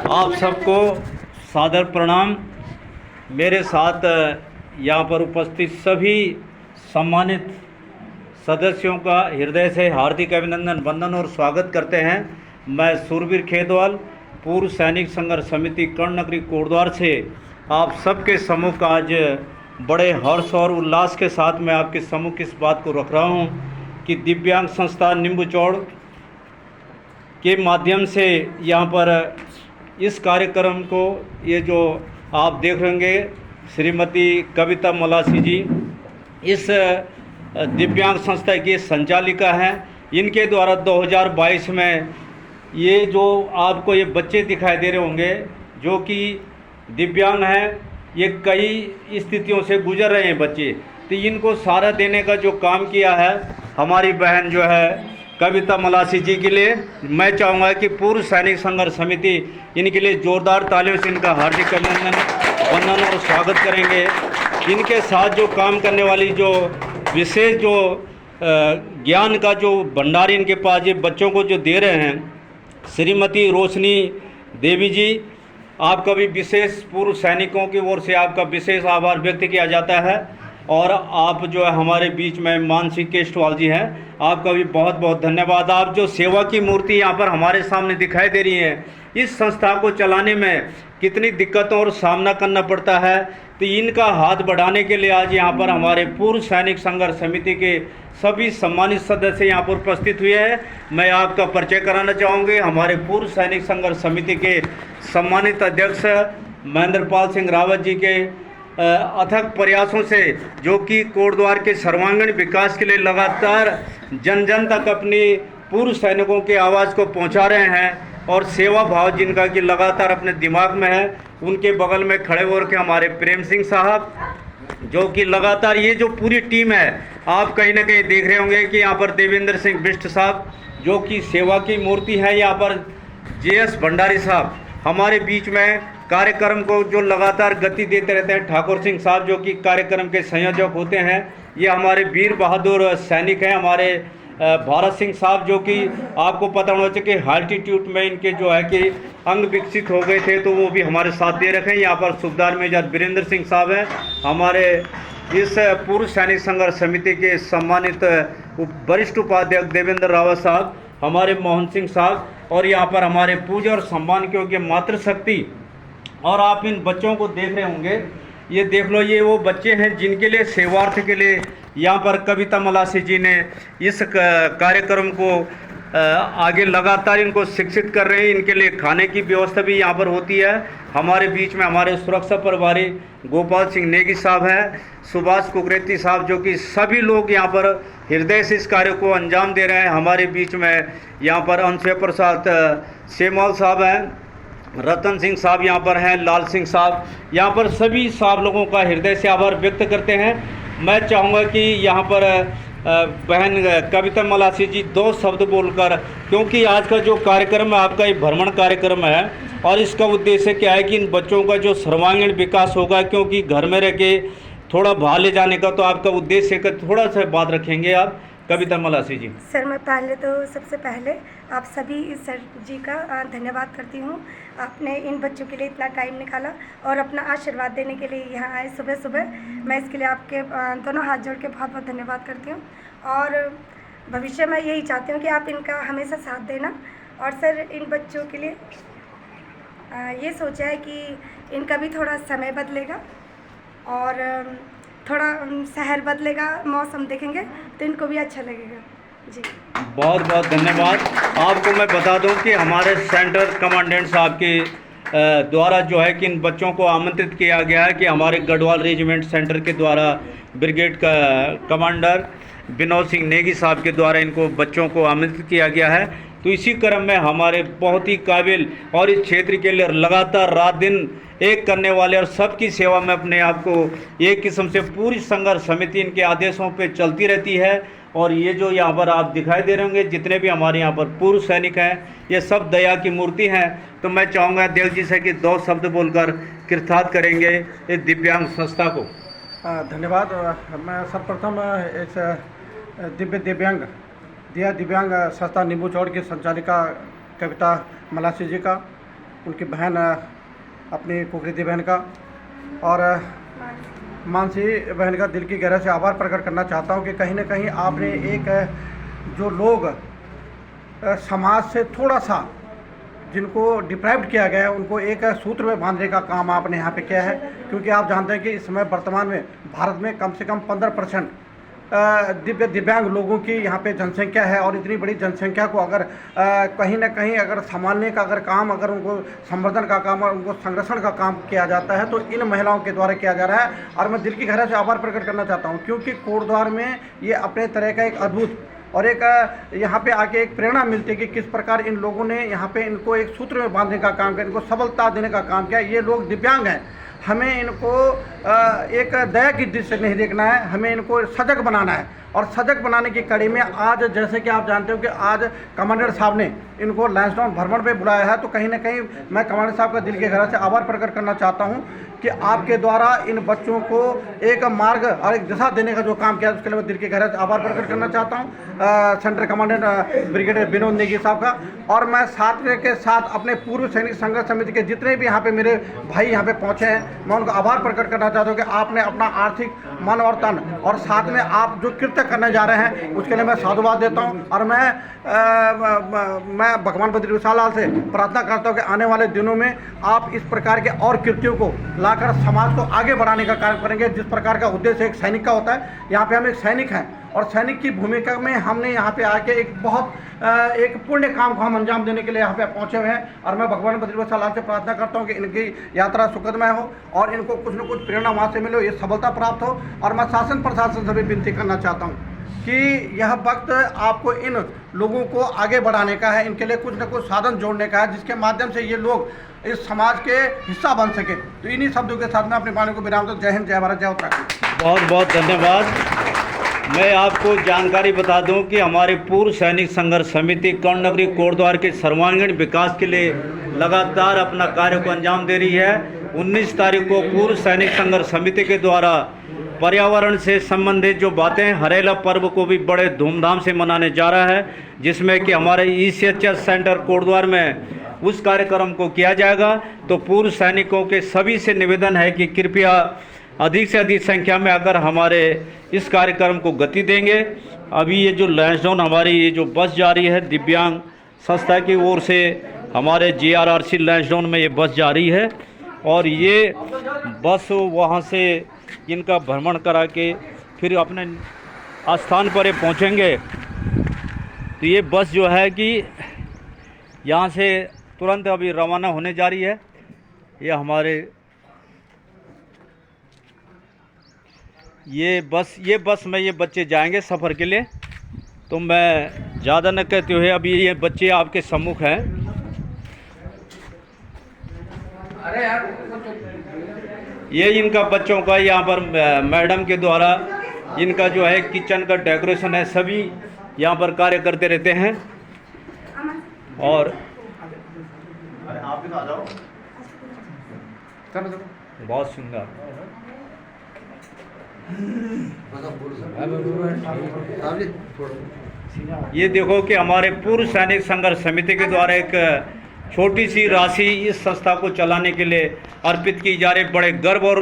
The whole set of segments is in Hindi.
आप सबको सादर प्रणाम। मेरे साथ यहाँ पर उपस्थित सभी सम्मानित सदस्यों का हृदय से हार्दिक अभिनंदन, वंदन और स्वागत करते हैं। मैं सूरवीर खेदवाल, पूर्व सैनिक संघर्ष समिति कर्णनगरी कोटद्वार से आप सबके सम्मुख आज बड़े हर्ष और उल्लास के साथ मैं आपके सम्मुख इस बात को रख रहा हूँ कि दिव्यांग संस्था नींबूचौड़ के माध्यम से यहाँ पर इस कार्यक्रम को, ये जो आप देख रहे होंगे, श्रीमती कविता मलासी जी इस दिव्यांग संस्था की संचालिका हैं। इनके द्वारा 2022 में ये जो आपको ये बच्चे दिखाई दे रहे होंगे जो कि दिव्यांग हैं, ये कई स्थितियों से गुजर रहे हैं बच्चे, तो इनको सहारा देने का जो काम किया है हमारी बहन जो है कविता मलासी जी के लिए मैं चाहूँगा कि पूर्व सैनिक संघर्ष समिति इनके लिए जोरदार तालियों से इनका हार्दिक अभिनंदन, वंदन और स्वागत करेंगे। इनके साथ जो काम करने वाली जो विशेष जो ज्ञान का जो भंडार इनके पास ये बच्चों को जो दे रहे हैं, श्रीमती रोशनी देवी जी, आपका भी विशेष पूर्व सैनिकों की ओर से आपका विशेष आभार व्यक्त किया जाता है। और आप जो है हमारे बीच में मानसी केशवाल जी हैं, आपका भी बहुत बहुत धन्यवाद। आप जो सेवा की मूर्ति यहाँ पर हमारे सामने दिखाई दे रही है, इस संस्था को चलाने में कितनी दिक्कतों और सामना करना पड़ता है, तो इनका हाथ बढ़ाने के लिए आज यहाँ पर हमारे पूर्व सैनिक संघर्ष समिति के सभी सम्मानित सदस्य यहाँ पर उपस्थित हुए हैं। मैं आपका परिचय कराना चाहूँगी। हमारे पूर्व सैनिक संघर्ष समिति के सम्मानित अध्यक्ष महेंद्रपाल सिंह रावत जी के अथक प्रयासों से, जो कि कोटद्वार के सर्वांगीण विकास के लिए लगातार जन जन तक अपनी पूर्व सैनिकों की आवाज़ को पहुंचा रहे हैं और सेवा भाव जिनका कि लगातार अपने दिमाग में है, उनके बगल में खड़े होकर हमारे प्रेम सिंह साहब, जो कि लगातार ये जो पूरी टीम है, आप कहीं ना कहीं देख रहे होंगे कि यहाँ पर देवेंद्र सिंह बिष्ट साहब जो कि सेवा की मूर्ति है, यहाँ पर JS भंडारी साहब हमारे बीच में कार्यक्रम को जो लगातार गति देते रहते हैं, ठाकुर सिंह साहब जो कि कार्यक्रम के संयोजक होते हैं, ये हमारे वीर बहादुर सैनिक हैं। हमारे भारत सिंह साहब जो कि आपको पता होना चाहिए कि हाल्टीट्यूड में इनके जो है कि अंग विकसित हो गए थे, तो वो भी हमारे साथ दे रखे हैं। यहाँ पर सूबेदार मेजर वीरेंद्र सिंह साहब हैं, हमारे इस पूर्व सैनिक संघर्ष समिति के सम्मानित वरिष्ठ उपाध्यक्ष देवेंद्र रावत साहब, हमारे मोहन सिंह साहब, और यहाँ पर हमारे पूज्य और सम्मान के योग्य मातृशक्ति। और आप इन बच्चों को देख रहे होंगे, ये देख लो, ये वो बच्चे हैं जिनके लिए सेवार्थ के लिए यहाँ पर कविता मलासी जी ने इस कार्यक्रम को आगे लगातार इनको शिक्षित कर रहे हैं। इनके लिए खाने की व्यवस्था भी यहाँ पर होती है। हमारे बीच में हमारे सुरक्षा प्रभारी गोपाल सिंह नेगी साहब हैं, सुभाष कुकरेती साहब, जो कि सभी लोग यहाँ पर हृदय से इस कार्य को अंजाम दे रहे हैं। हमारे बीच में यहाँ पर अंशय प्रसाद सेमवाल साहब हैं, रतन सिंह साहब यहाँ पर हैं, लाल सिंह साहब, यहाँ पर सभी साहब लोगों का हृदय से आभार व्यक्त करते हैं। मैं चाहूँगा कि यहाँ पर बहन कविता मलासी जी 2 शब्द बोलकर, क्योंकि आज का जो कार्यक्रम है आपका ये भ्रमण कार्यक्रम है और इसका उद्देश्य क्या है कि इन बच्चों का जो सर्वांगीण विकास होगा, क्योंकि घर में रह के थोड़ा बाहर ले जाने का तो आपका उद्देश्य का थोड़ा सा बात रखेंगे आप कविता मलासी जी। सर, मैं पहले तो सबसे पहले आप सभी सर जी का धन्यवाद करती हूँ। आपने इन बच्चों के लिए इतना टाइम निकाला और अपना आशीर्वाद देने के लिए यहाँ आए सुबह सुबह। मैं इसके लिए आपके दोनों हाथ जोड़ के बहुत बहुत धन्यवाद करती हूँ और भविष्य में यही चाहती हूँ कि आप इनका हमेशा साथ देना। और सर, इन बच्चों के लिए ये सोचा है कि इनका भी थोड़ा समय बदलेगा और थोड़ा शहर बदलेगा, मौसम देखेंगे तो इनको भी अच्छा लगेगा जी। बहुत बहुत धन्यवाद। आपको मैं बता दूं कि हमारे सेंटर कमांडेंट साहब के द्वारा जो है कि इन बच्चों को आमंत्रित किया गया है कि हमारे गढ़वाल रेजिमेंट सेंटर के द्वारा ब्रिगेड का कमांडर विनोद सिंह नेगी साहब के द्वारा इनको बच्चों को आमंत्रित किया गया है। तो इसी क्रम में हमारे बहुत ही काबिल और इस क्षेत्र के लिए लगातार रात दिन एक करने वाले और सबकी सेवा में अपने आप को एक किस्म से पूरी संघर्ष समिति इनके आदेशों पे चलती रहती है। और ये जो यहाँ पर आप दिखाई दे रहे होंगे, जितने भी हमारे यहाँ पर पूर्व सैनिक हैं, ये सब दया की मूर्ति हैं। तो मैं चाहूँगा देव जी से कि 2 शब्द बोलकर कृतार्थ करेंगे इस दिव्यांग संस्था को। धन्यवाद। मैं सर्वप्रथम इस दिव्यांग संस्था नींबूचौड़ की संचालिका कविता मलासी जी का उनकी बहन अपनी कुकरीति बहन का और मानसी बहन का दिल की गहराई से आभार प्रकट करना चाहता हूँ कि कहीं ना कहीं आपने एक जो लोग समाज से थोड़ा सा जिनको डिप्राइव्ड किया गया है उनको एक सूत्र में बांधने का काम आपने यहाँ पे किया है। क्योंकि आप जानते हैं कि इस समय वर्तमान में भारत में कम से कम 15% दिव्यांग लोगों की यहाँ पे जनसंख्या है और इतनी बड़ी जनसंख्या को अगर कहीं ना कहीं अगर संभालने का अगर काम अगर उनको संवर्धन का काम और उनको संरक्षण का काम किया जाता है तो इन महिलाओं के द्वारा किया जा रहा है। और मैं दिल की गहराई से आभार प्रकट करना चाहता हूँ क्योंकि कोटद्वार में ये अपने तरह का एक अद्भुत और एक यहाँ पे आके एक प्रेरणा मिलती है कि किस प्रकार इन लोगों ने यहाँ पे इनको एक सूत्र में बांधने का काम किया, इनको सबलता देने का काम किया। ये लोग दिव्यांग हैं, हमें इनको एक दया की दृष्टि से नहीं देखना है, हमें इनको सजग बनाना है। और सजग बनाने की कड़ी में आज जैसे कि आप जानते हो कि आज कमांडर साहब ने इनको लैंसडाउन भ्रमण पे बुलाया है, तो कहीं ना कहीं मैं कमांडर साहब का दिल के गहराई से आभार प्रकट करना चाहता हूँ कि आपके द्वारा इन बच्चों को एक मार्ग और एक दिशा देने का जो काम किया उसके लिए मैं दिल के गहराई से आभार प्रकट करना चाहता हूँ central commandant brigadier Vinod Negi साहब का। और मैं साथ के साथ अपने पूर्व सैनिक संघर्ष समिति के जितने भी यहाँ पे मेरे भाई यहाँ पे पहुँचे हैं मैं उनको आभार प्रकट करना चाहता हूँ कि आपने अपना आर्थिक मन और तन और साथ में आप जो कृत्य करने जा रहे हैं उसके लिए मैं साधुवाद देता हूँ। और मैं भगवान बद्री विशाल लाल से प्रार्थना करता हूँ कि आने वाले दिनों में आप इस प्रकार के और कृत्यों को लाकर समाज को आगे बढ़ाने का कार्य करेंगे जिस प्रकार का उद्देश्य एक सैनिक का होता है। यहाँ पे हम एक सैनिक हैं और सैनिक की भूमिका में हमने यहाँ पे आके एक बहुत एक पुण्य काम को हम अंजाम देने के लिए यहाँ पे पहुँचे हुए हैं। और मैं भगवान बद्री विशाल लाल से प्रार्थना करता हूँ कि इनकी यात्रा सुखदमय हो और इनको कुछ न कुछ प्रेरणा वहाँ से मिले, ये सफलता प्राप्त हो। और मैं शासन प्रशासन से भी विनती करना चाहता हूँ कि यह वक्त आपको इन लोगों को आगे बढ़ाने का है, इनके लिए कुछ न कुछ साधन जोड़ने का है जिसके माध्यम से ये लोग इस समाज के हिस्सा बन सके। तो इन्हीं शब्दों के साथ में अपने वाणी को विराम दो। जय हिंद, जय भारत, जय उत्तराखंड। बहुत बहुत धन्यवाद। मैं आपको जानकारी बता दूं कि हमारे पूर्व सैनिक संघर्ष समिति कर्णनगरी कोटद्वार के सर्वांगीण विकास के लिए लगातार अपना कार्य को अंजाम दे रही है। 19 तारीख को पूर्व सैनिक संघर्ष समिति के द्वारा पर्यावरण से संबंधित जो बातें हरेला पर्व को भी बड़े धूमधाम से मनाने जा रहा है, जिसमें कि हमारे ECHS सेंटर कोटद्वार में उस कार्यक्रम को किया जाएगा। तो पूर्व सैनिकों के सभी से निवेदन है कि कृपया अधिक से अधिक संख्या में अगर हमारे इस कार्यक्रम को गति देंगे। अभी ये जो लैंसडाउन हमारी ये जो बस जा रही है दिव्यांग संस्था की ओर से, हमारे JRRC लैंसडाउन में ये बस जा रही है और ये बस वहाँ से इनका भ्रमण करा के फिर अपने स्थान पर पहुँचेंगे। तो ये बस जो है कि यहाँ से तुरंत अभी रवाना होने जा रही है। ये बस में ये बच्चे जाएंगे सफ़र के लिए। तो मैं ज़्यादा न कहते हुए अभी ये बच्चे आपके सम्मुख हैं। ये इनका बच्चों का यहाँ पर मैडम के द्वारा इनका जो है किचन का डेकोरेशन है, सभी यहाँ पर कार्य करते रहते हैं। और आप भी आ जाओ, बहुत सुंदर। ये देखो कि हमारे पूर्व सैनिक संघर्ष समिति के द्वारा एक छोटी सी राशि इस संस्था को चलाने के लिए अर्पित की जा रही। बड़े गर्व और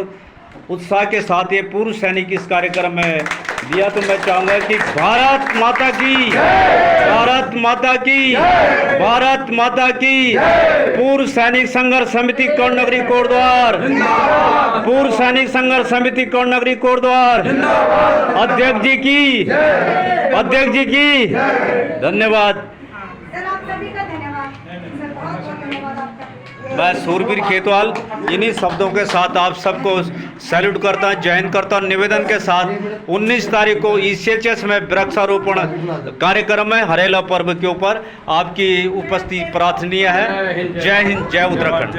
उत्साह के साथ ये पूर्व सैनिक इस कार्यक्रम में दिया। तो मैं चाहूँगा कि भारत माता की, भारत माता की, भारत माता की। पूर्व सैनिक संघर्ष समिति कर्णनगरी कोटद्वार, पूर्व सैनिक संघर्ष समिति कर्णनगरी कोटद्वार, अध्यक्ष जी की, अध्यक्ष जी की धन्यवाद। सर आप सभी का धन्यवाद सर, बहुत बहुत धन्यवाद आपका। मैं सूरवीर खेतवाल इन्हीं शब्दों के साथ आप सबको सैल्यूट करता हूं, जय हिंद करता हूं। निवेदन के साथ 19 तारीख को ECHS में वृक्षारोपण कार्यक्रम है हरेला पर्व के ऊपर, आपकी उपस्थिति प्रार्थनीय है। जय हिंद, जय उत्तराखंड।